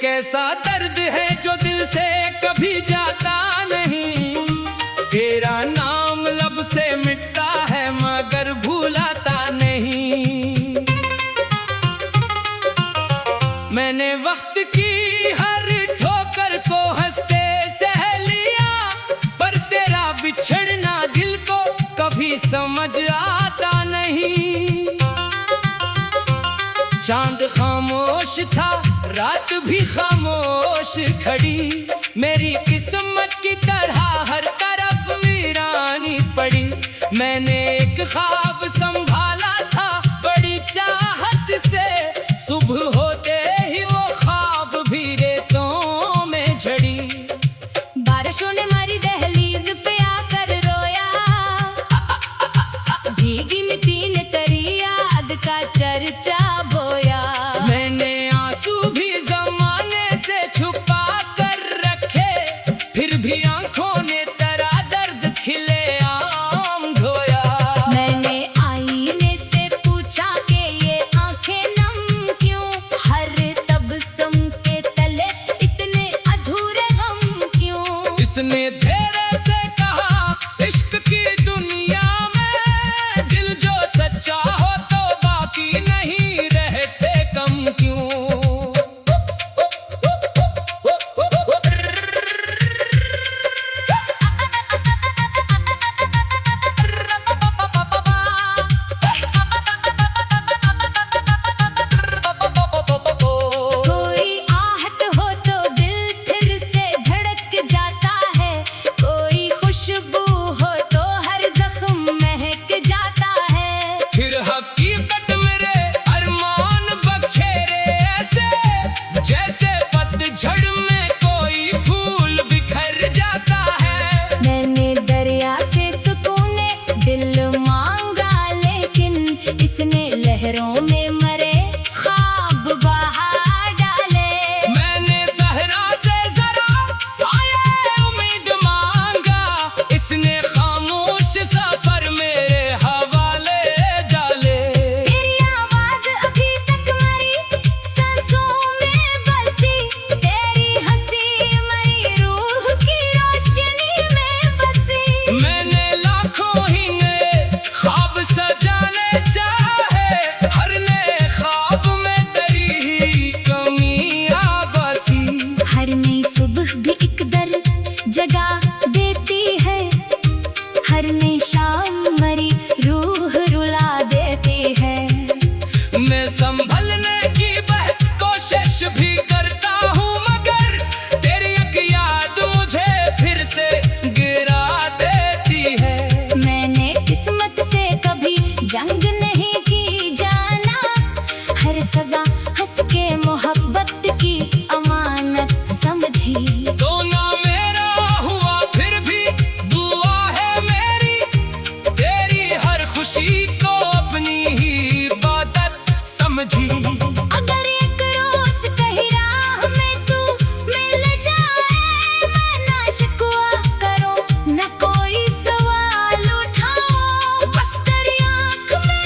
कैसा दर्द है जो दिल से कभी जाता नहीं। तेरा नाम लब से मिटता है मगर भूलाता नहीं। मैंने वक्त की हर ठोकर को हंसते सह लिया, पर तेरा बिछड़ना दिल को कभी समझ आता नहीं। चांद खामोश था, रात भी खामोश खड़ी, मेरी किस्मत की तरह हर तरफ वीरानी पड़ी। मैंने एक ख्वाब संभाला था बड़ी चाहत से, सुबह होते ही वो ख्वाब भी रेतों में झड़ी। बारिशों ने मारी दहलीज पे आकर रोया, भीगी मिट्टी ने तरी याद का चर्चा बोया। मैंने आंसू भी जमाने से छुपा कर रखे, फिर भी आंखों ने तेरा दर्द खिले आम ढोया। मैंने आईने से पूछा कि ये आंखें नम क्यों, हर तबस्सुम के तले इतने अधूरे गम क्यों। इसने धीरे से कहा, इश्क की दुनिया में दिल जो सच्चा हो तो बाकी नहीं रहते कम क्यों। कोई आहट हो तो दिल फिर से धड़क जाता है, कोई खुशबू हो तो हर जख्म महक जाता है। फिर हकीकत मेरे अरमान बखेरे ऐसे, जैसे पतझड़ में कोई फूल बिखर जाता है। मैंने दरिया से सुकूने दिल मांगा, लेकिन इसने लहरों में मरे ख्वाब बहा डाले। मैंने सहरा से जरा साये उम्मीद मांगा, इसने खामोश सफर मेरे हवाले डाले। तेरी आवाज अभी तक मरी सांसों में बसी, तेरी हंसी मरी रूह की रोशनी में बसी। मैंने लाखों ही नए ख्वाब सजाने चाहे, हर नए ख्वाब में तेरी ही कमी आ बसी। हर नई सुबह भी एक दर्द जगा देती है, हर नई शाम मरी रूह रुला देती है। मैं संभलने की बहुत कोशिश भी करता हूँ, मगर तेरी एक याद मुझे फिर से गिरा देती है। मैंने किस्मत से कभी जंग नहीं की जाना, हर सजा हंस के मोहब्बत की अमानत समझी। तो ना मेरा हुआ फिर भी दुआ है मेरी, तेरी हर खुशी को अपनी ही इबादत समझी। अगर एक रोज कहीं राह में तू मिल जाए, मैं ना शिकवा करूं न कोई सवाल उठाऊं, बस तेरी आँख में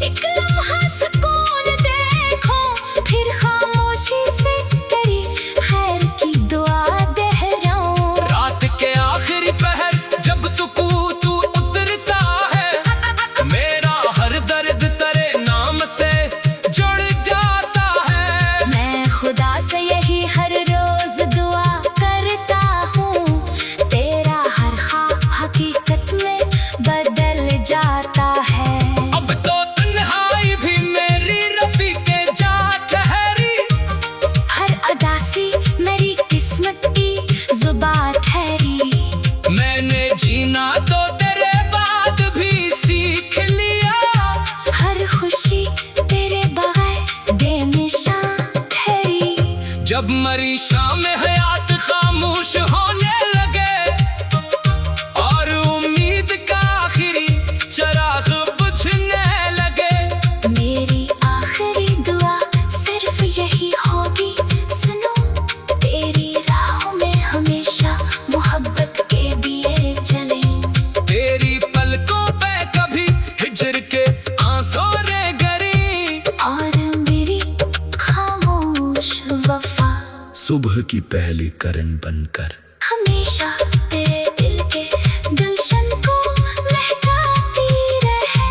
एक लम्हा सुकून देखूं, फिर खामोशी से तेरी खैर की दुआ दोहराऊं। रात के आखिरी पहर जब सुकून तू उतरता है, मेरा हर दर्द तेरे नाम से जुड़ जाता है। मैं खुदा से यही हर रोज दुआ करता हूँ, तेरा हर ख्वाब हकीकत में बदल जाता है। अब तो तन्हाई भी मेरी रफीके जा ठहरी, हर अदासी मेरी किस्मत की जुबान ठहरी। मैंने जीना तो तेरे बाद भी सीख लिया, हर खुशी तेरे बगैर बेमिसाल ठहरी। जब मरी शाम हयात खामोश होने लगे, और उम्मीद का आखिरी चराग बुझने लगे। मेरी आखिरी दुआ सिर्फ यही होगी, सुनो तेरी राहों में हमेशा मोहब्बत के दिए जलें। तेरी पलकों पे कभी हिजर के आंसू रे गरी, और मेरी खामोश वफा सुबह की पहली किरण बनकर हमेशा तेरे दिल के गुलशन को महकाती रहे।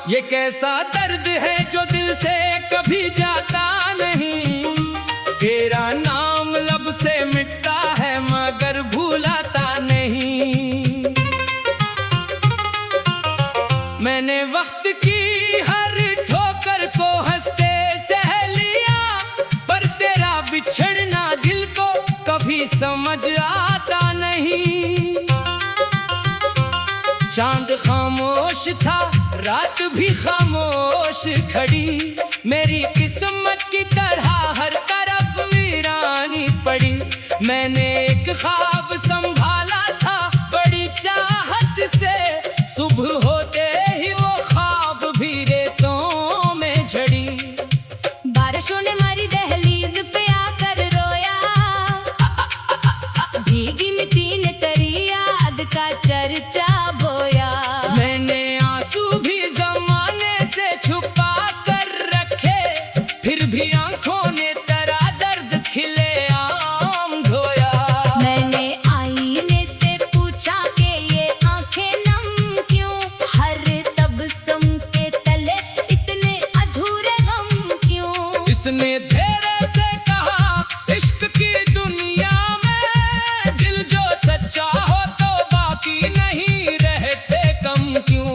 ये कैसा दर्द है जो दिल से कभी जाता नहीं, तेरा नाम लब से मिटता है मगर भूलाता नहीं। मैंने वक्त की हर ठोकर को हंसते सह लिया, पर तेरा बिछड़ना दिल को कभी समझ आता नहीं। चांद खामोश था, रात भी खामोश खड़ी, मेरी किस्मत की तरह हर तरफ वीरानी पड़ी। मैंने एक ख्वाब संभाला था बड़ी चाहत से, सुबह होते ही वो ख्वाब भी रेतों में झड़ी। बारिशों ने हमारी दहलीज पे आकर रोया, भीगी मिट्टी ने तेरी याद का चर्चा बोया। मैंने आंसू भी जमाने से छुपा कर रखे, फिर भी आंखों ने तेरा दर्द खिले आम ढोया। मैंने आईने से पूछा कि ये आंखें नम क्यों, हर तबस्सुम के तले इतने अधूरे गम क्यों। इसने धीरे से कहा इश्क की दुनिया में दिल जो सच्चा हो तो बाकी नहीं रहते कम क्यों।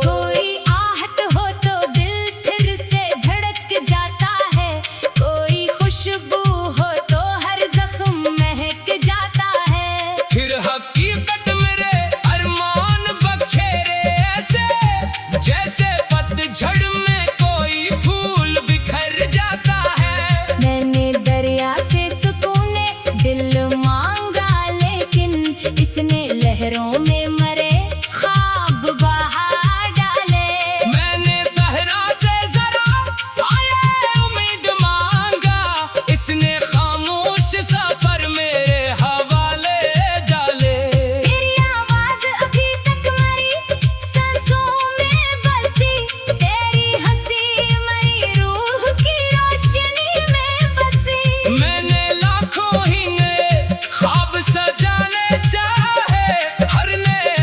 कोई आहट हो तो दिल फिर से धड़क जाता है, कोई खुशबू हो तो हर जख्म महक जाता है। फिर हकीकत मेरे अरमान बखेरे ऐसे, जैसे पतझड़ में कोई फूल बिखर जाता है। मैंने दरिया से सुकूने दिल मांगा, लेकिन इसने लहरों में मरे ख्वाब बहा डाले। मैंने सहरा से जरा साये उम्मीद मांगा, इसने खामोश सफर मेरे हवाले डाले। तेरी आवाज अभी तक मरी सांसों में बसी, तेरी हंसी मरी रूह की रोशनी में बसी। मैंने लाखों ही नए ख्वाब सजाने चाहे, हर नए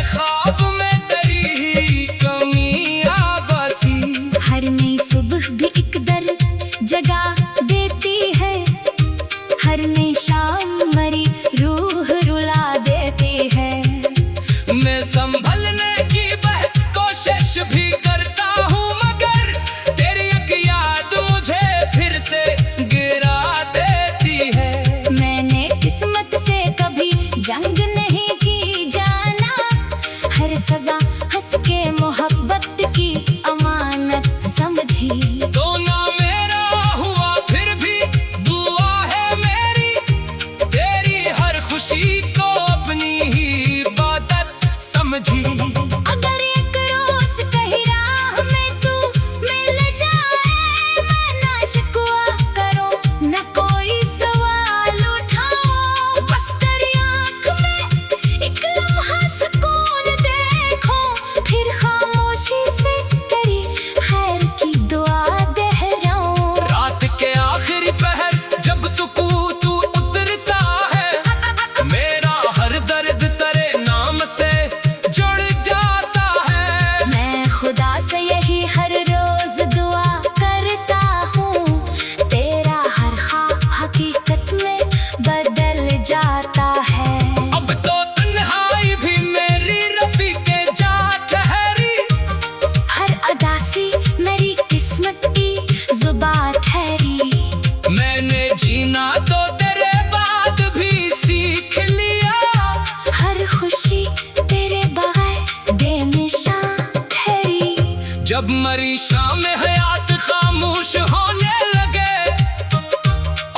जब मरी शाम हयात खामोश होने लगे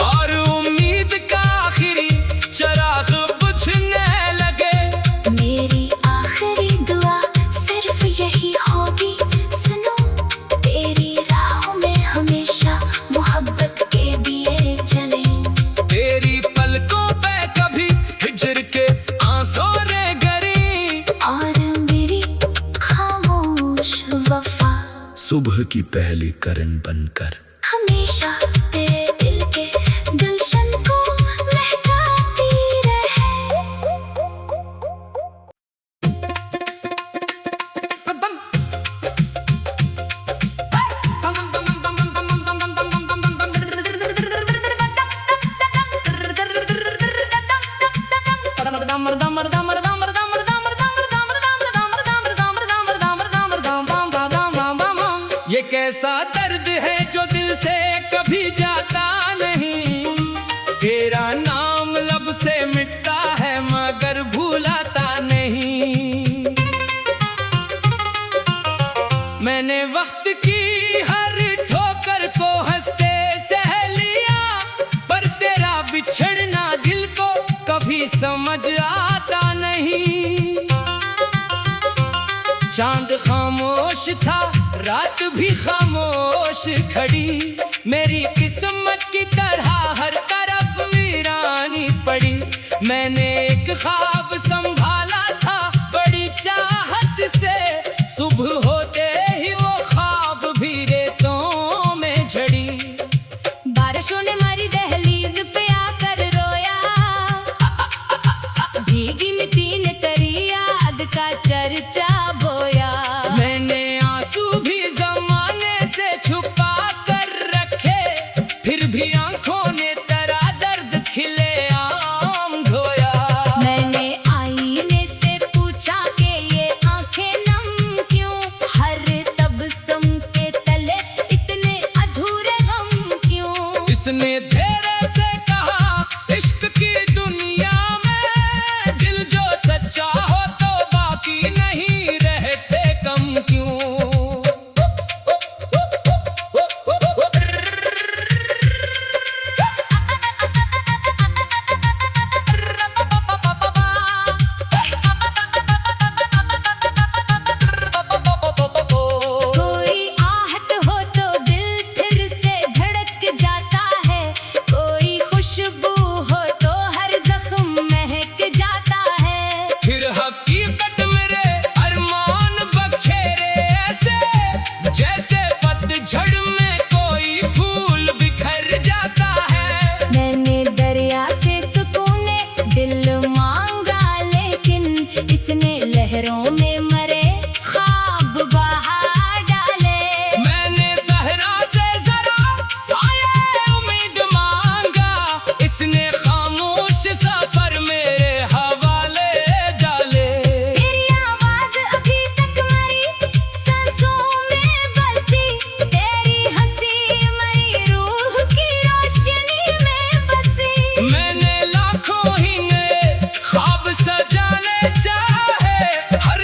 और उम्मीद का आखिरी चराग बुझने लगे। मेरी आखिरी दुआ सिर्फ यही होगी, सुनो तेरी राहों में हमेशा मोहब्बत के दिए जले। तेरी पलकों पे कभी हिजर के आंसू रे गरी और मेरी खामोश वफा सुबह की पहली किरण बनकर हमेशा तेरे दिल के गुलशन को महकाती रहे। ये कैसा दर्द है जो दिल से कभी जाता नहीं, तेरा नाम लब से मिटता है मगर भूलाता नहीं। मैंने वक्त की हर ठोकर को हंसते सह लिया, पर तेरा बिछड़ना दिल को कभी समझ आता नहीं। चांद खामोश था, रात भी खामोश खड़ी, मेरी किस्मत की तरह हर तरफ वीरानी पड़ी। मैंने एक ख्वाब संभाला था बड़ी चाहत से, सुबह होते ही वो ख्वाब भी रेतों में झड़ी। बारिशों ने हमारी दहलीज पे आकर रोया, भीगी मिट्टी ने तेरी याद का चर्चा बोया। मैंने आंसू भी जमाने से छुपा कर रखे, फिर भी आंखों ने तेरा दर्द खिले आम ढोया। मैंने आईने से पूछा कि ये आंखें नम क्यों, हर तबस्सुम के तले इतने अधूरे गम क्यों। इसने धीरे से कहा इश्क की दुनिया में दिल जो सच्चा हो तो बाकी नहीं रहते कम क्यों। कोई आहट हो तो दिल फिर से धड़क जाता है, कोई खुशबू हो तो हर जख्म महक जाता है। फिर हकीकत मेरे अरमान बखेरे ऐसे, जैसे पतझड़ में कोई फूल बिखर जाता है। मैंने दरिया से सुकून दिल मांगा, लेकिन इसने लहरों में मरे ख्वाब बहा डाले। मैंने सहरा से जरा साये उम्मीद मांगा, इसने खामोश सफर मेरे हवाले डाले। तेरी आवाज अभी तक मरी सांसों में बसी, तेरी हंसी मरी रूह की रोशनी में बसी। मैंने लाखों ही नए ख्वाब सजाने चाहे, हर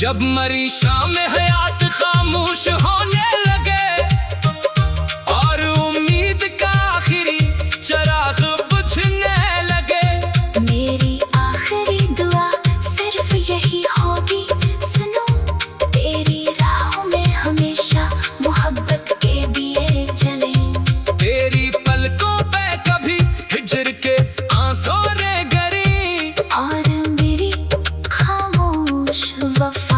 जब मरी शाम हयात खामोश होने लगे और उम्मीद का आखिरी चराग बुझने लगे। मेरी आखिरी दुआ सिर्फ यही होगी, सुनो तेरी राहों में हमेशा मोहब्बत के दिए जले। तेरी पलकों पे कभी हिजर के आंसू रे गरी और मेरी खामोश वफा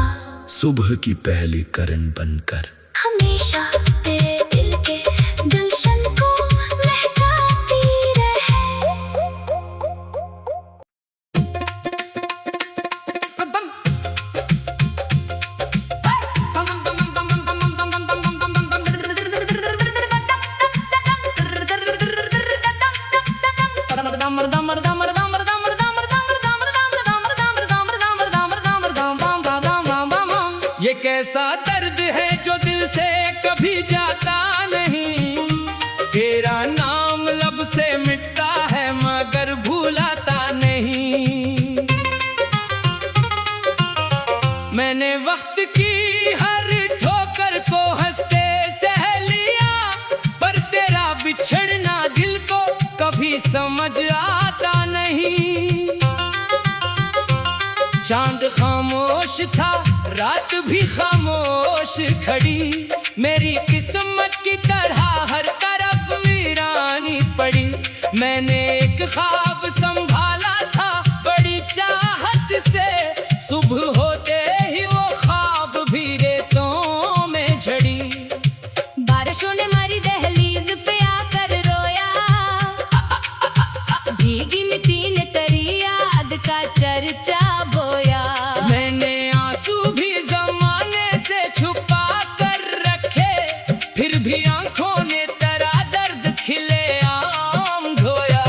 सुबह की पहली किरण बनकर हमेशा तेरे दिल के गुलशन को महकाती रहे। ये कैसा दर्द है जो दिल से कभी जाता नहीं, तेरा नाम लब से मिटता है मगर भूलाता नहीं। मैंने वक्त की हर ठोकर को हंसते सह लिया, पर तेरा बिछड़ना दिल को कभी समझ आता नहीं। चांद खामोश था, रात भी खामोश खड़ी, मेरी किस्मत की तरह हर तरफ वीरानी पड़ी। मैंने एक ख्वाब संभाला था बड़ी चाहत से, सुबह होते ही वो ख्वाब भी रेतों में झड़ी। बारिशों ने मारी दहलीज पे आकर रोया, भीगी मिट्टी ने तेरी याद का चर्चा बोया। मैंने आंसू भी जमाने से छुपा कर रखे, फिर भी आंखों ने तेरा दर्द खिले आम ढोया।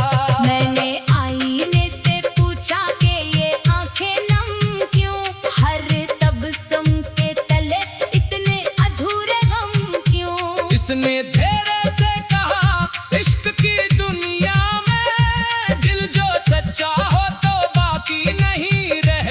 मैंने आईने से पूछा कि ये आंखें नम क्यों, हर तबस्सुम के तले इतने अधूरे गम क्यों। इसने धीरे से कहा इश्क की दुनिया में दिल जो सच्चा हो तो बाकी नहीं रहे।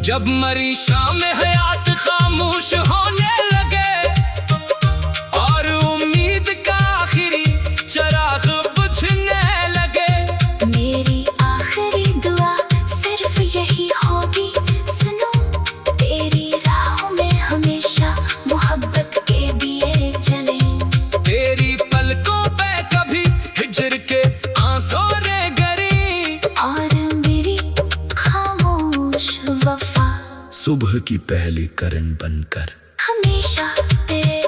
जब मरी शाम हयात खामोश होने लगे और उम्मीद का आखिरी चराग बुझने लगे, मेरी आखिरी दुआ सिर्फ यही होगी, सुनो तेरी राहों में हमेशा मोहब्बत के दिए जले। तेरी पलकों पे कभी हिजर के आंसू रे गरी, और मेरी खामोश वफा सुबह की पहली किरण बनकर हमेशा तेरे